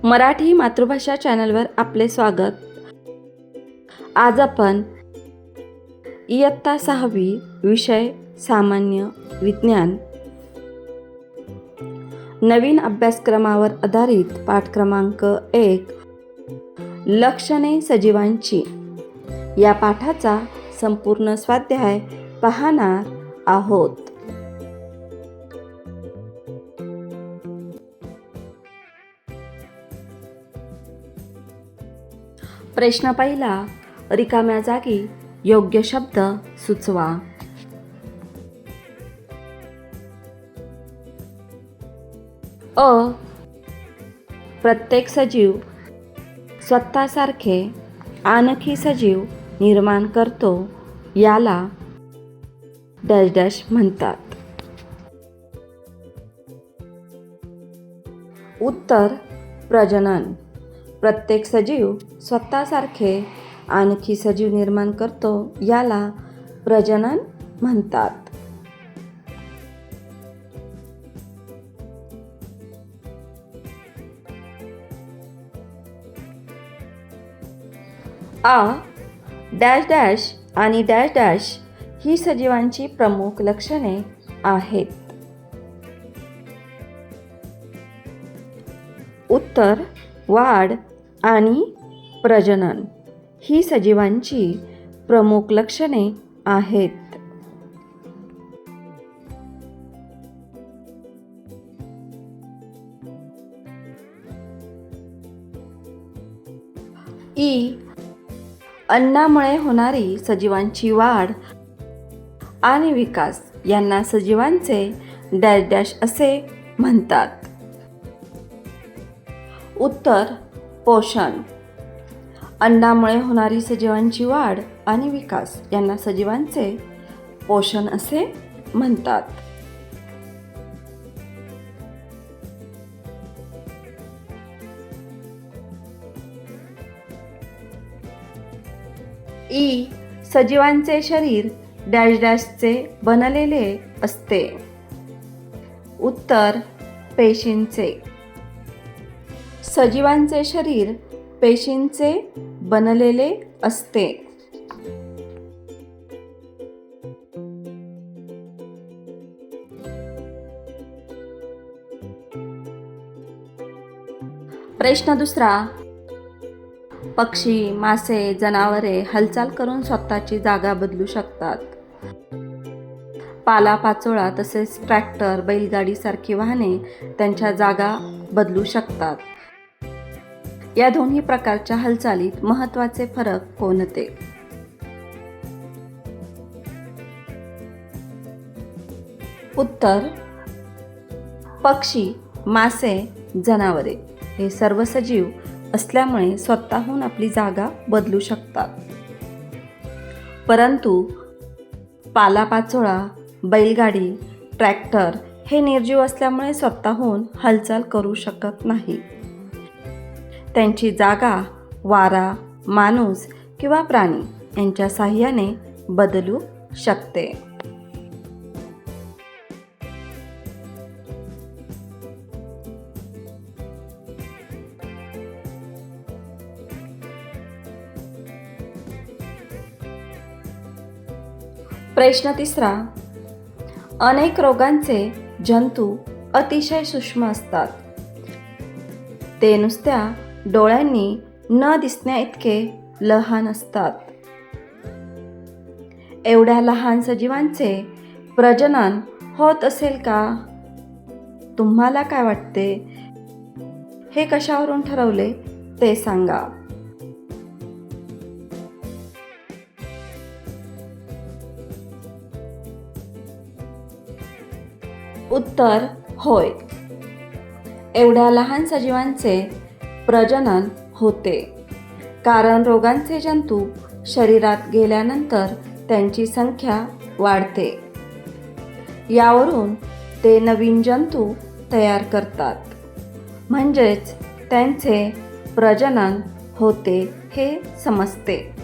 मराठी मातृभाषा चॅनलवर आपले स्वागत. आज आपण इयत्ता 6वी विषय सामान्य विज्ञान नवीन अभ्यासक्रमावर आधारित पाठ क्रमांक 1 लक्षणे सजीवांची या पाठाचा संपूर्ण स्वाध्याय पाहणार आहोत. प्रश्न पहिला, रिकाम्या जागी योग्य शब्द सुचवा. अ. प्रत्येक सजीव स्वतःसारखे आणखी सजीव निर्माण करतो, याला डॅश डॅश म्हणतात. उत्तर प्रजनन. प्रत्येक सजीव स्वतःसारखे आणखी सजीव निर्माण करतो, याला प्रजनन म्हणतात. आ. डॅश डॅश आणि डॅश डॅश ही सजीवांची प्रमुख लक्षणे आहेत. उत्तर वाढ आणि प्रजनन ही सजीवांची प्रमुख लक्षणे आहेत. ई. अन्नामुळे होणारी सजीवांची वाढ आणि विकास यांना सजीवांचे डॅश डॅश असे म्हणतात. उत्तर पोषण. अन्नामुळे होणारी सजीवांची वाढ आणि विकास यांना सजीवांचे पोषण असे म्हणतात. ई. सजीवांचे शरीर डॅश डॅशचे बनलेले असते. उत्तर पेशींचे. सजीवांचे शरीर पेशींचे बनलेले असते. प्रश्न दुसरा. पक्षी, मासे, जनावरे हालचाल करून स्वतःची जागा बदलू शकतात. पालापाचोळा तसेच ट्रॅक्टर, बैलगाडी सारखी वाहने त्यांच्या जागा बदलू शकतात. या दोन्ही प्रकारच्या हालचालीत महत्त्वाचे फरक कोणते? उत्तर पक्षी, मासे, जनावरे हे सर्व सजीव असल्यामुळे स्वतःहून आपली जागा बदलू शकतात. परंतु पालापाचोळा, बैलगाडी, ट्रॅक्टर हे निर्जीव असल्यामुळे स्वतःहून हालचाल करू शकत नाही. त्यांची जागा वारा, माणूस किंवा प्राणी यांच्या साहाय्याने बदलू शकते. प्रश्न तिसरा. अनेक रोगांचे जंतू अतिशय सूक्ष्म असतात. ते नुसत्या डोळ्यांनी न दिसण्या इतके लहान असतात. एवढ्या लहान सजीवांचे प्रजनन होत असेल का? तुम्हाला काय वाटते? हे कशावरून ठरवले ते सांगा. उत्तर होय. एवढ्या लहान सजीवांचे प्रजनन होते कारण रोगांचे जंतू शरीरात गेल्यानंतर त्यांची संख्या वाढते. यावरून ते नवीन जंतू तयार करतात, म्हणजेच त्यांचे प्रजनन होते हे समजते.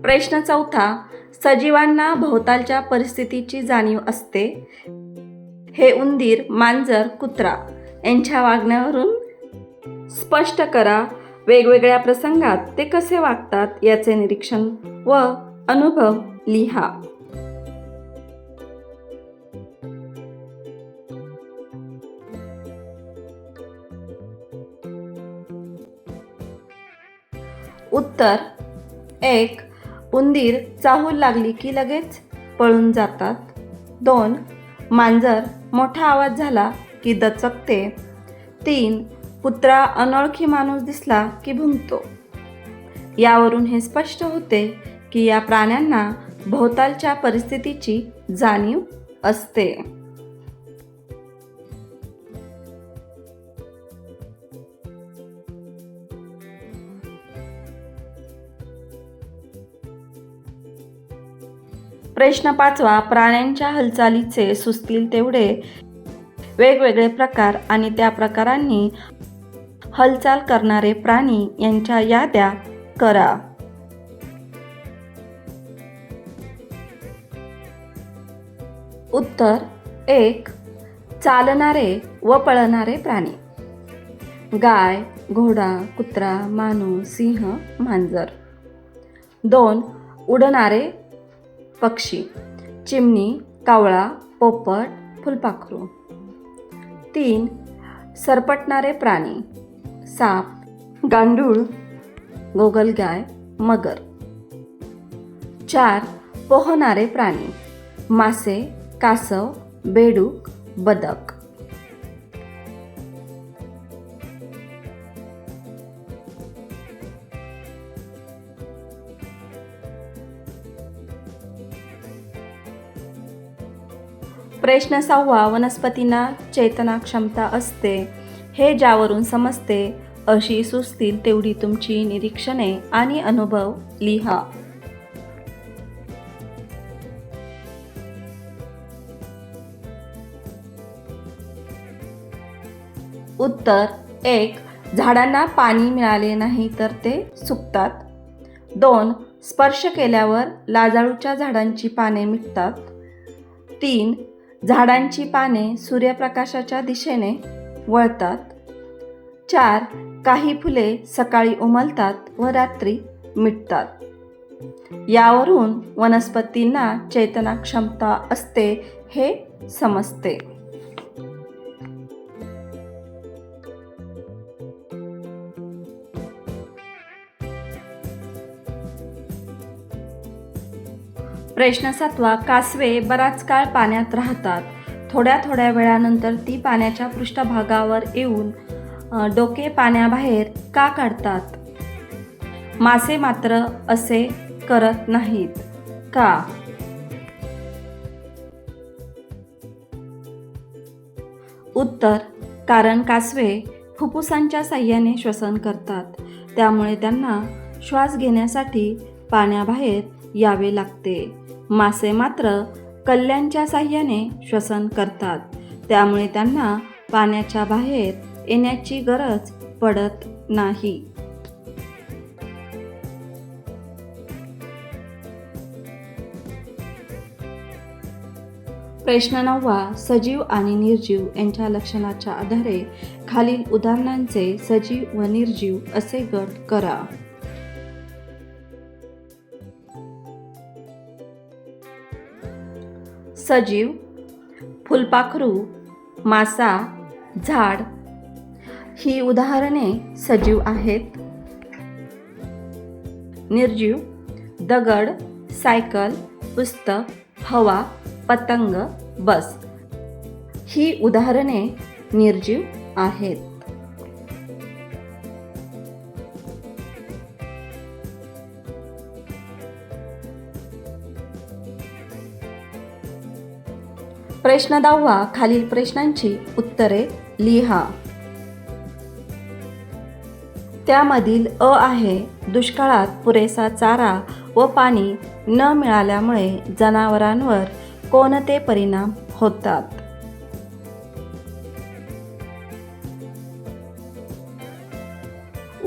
प्रश्न 4. सजीवांना भोवतालच्या परिस्थितीची जाणीव असते. हे उंदीर, मांजर, कुत्रा यांच्या वागण्यावरून स्पष्ट करा. वेगवेगळ्या प्रसंगात ते कसे वागतात याचे निरीक्षण व अनुभव लिहा. उत्तर 1. उंदीर चाहूल लागली की लगेच पळून जातात. 2. मांजर मोठा आवाज झाला की दचकते. 3. कुत्रा अनोळखी माणूस दिसला की भुंकतो. यावरून हे स्पष्ट होते की या प्राण्यांना भोवतालच्या परिस्थितीची जाणीव असते. प्रश्न 5. प्राण्यांच्या हालचालीचे सुचतील तेवढे वेगवेगळे प्रकार आणि त्या प्रकारांनी हालचाल करणारे प्राणी यांच्या याद्या करा. उत्तर 1. चालणारे व पळणारे प्राणी. गाय, घोडा, कुत्रा, माणूस, सिंह, मांजर. 2. उडणारे पक्षी. चिमणी, कावळा, पोपट, फुलपाखरू. 3. सरपटणारे प्राणी. साप, गांडूळ, गोगलगाय, मगर. 4. पोहणारे प्राणी. मासे, कासव, बेडूक, बदक. प्रश्न 6. वनस्पतींना चेतना क्षमता असते. हे ज्यावरून समजते अशी सुचतील तेवढी तुमची निरीक्षणे आणि अनुभव लिहा. उत्तर 1. झाडांना पाणी मिळाले नाही तर ते सुकतात. 2. स्पर्श केल्यावर लाजाळूच्या झाडांची पाने मिटतात. 3. झाडांची पाने सूर्यप्रकाशाच्या दिशेने वळतात. 4. काही फुले सकाळी उमलतात व रात्री मिटतात. यावरून वनस्पतींना चेतना क्षमता असते हे समजते. प्रश्न 7. कासवे बराच काळ पाण्यात राहतात. थोड्या थोड्या वेळानंतर ती पाण्याच्या पृष्ठभागावर येऊन डोके पाण्याबाहेर का काढतात? मासे मात्र असे करत नाहीत का? उत्तर कारण कासवे फुफ्फुसांच्या साहाय्याने श्वसन करतात. त्यामुळे त्यांना श्वास घेण्यासाठी पाण्याबाहेर यावे लागते. मासे मात्र कल्ल्यांच्या साहाय्याने श्वसन करतात. त्यामुळे त्यांना पाण्याच्या बाहेर येण्याची गरज पडत नाही. प्रश्न 9. सजीव आणि निर्जीव यांच्या लक्षणाच्या आधारे खालील उदाहरणांचे सजीव व निर्जीव असे गट करा. सजीव, फुलपाखरू, मासा, झाड ही उदाहरणे सजीव आहेत. निर्जीव, दगड, सायकल, पुस्तक, हवा, पतंग, बस ही उदाहरणे निर्जीव आहेत. प्रश्न 10. खालील प्रश्नांची उत्तरे लिहा. त्यामधील अ आहे, दुष्काळात पुरेसा चारा व पाणी न मिळाल्यामुळे जनावरांवर कोणते परिणाम होतात?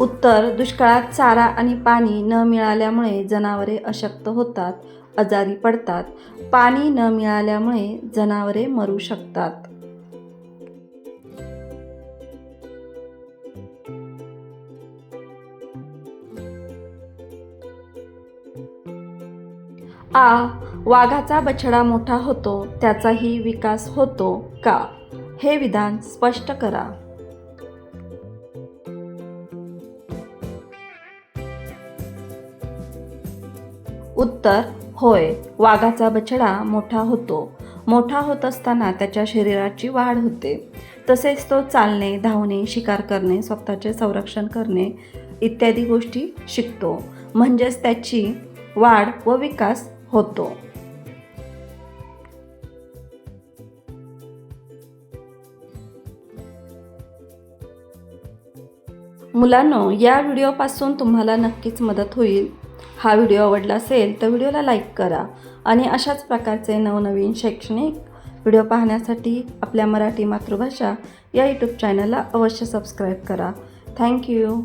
उत्तर, दुष्काळात चारा आणि पाणी न मिळाल्यामुळे जनावरे अशक्त होतात, आजारी पडतात. पाणी न मिळाल्यामुळे जनावरे मरू शकतात. आ. वाघाचा बछडा मोठा होतो, त्याचाही विकास होतो का? हे विधान स्पष्ट करा. उत्तर, होय. वाघाचा बछडा मोठा होतो. मोठा होत असताना त्याच्या शरीराची वाढ होते. तसेच तो चालणे, धावणे, शिकार करणे, स्वतःचे संरक्षण करणे इत्यादी गोष्टी शिकतो. म्हणजेच त्याची वाढ व विकास होतो. मुलांनो, या व्हिडिओपासून तुम्हाला नक्कीच मदत होईल. हा व्हिडिओ आवडला असेल तर व्हिडिओला लाईक करा आणि अशाच प्रकारचे नवनवीन शैक्षणिक व्हिडिओ पाहण्यासाठी आपल्या मराठी मातृभाषा या यूट्यूब चॅनलला अवश्य सबस्क्राईब करा. थँक्यू.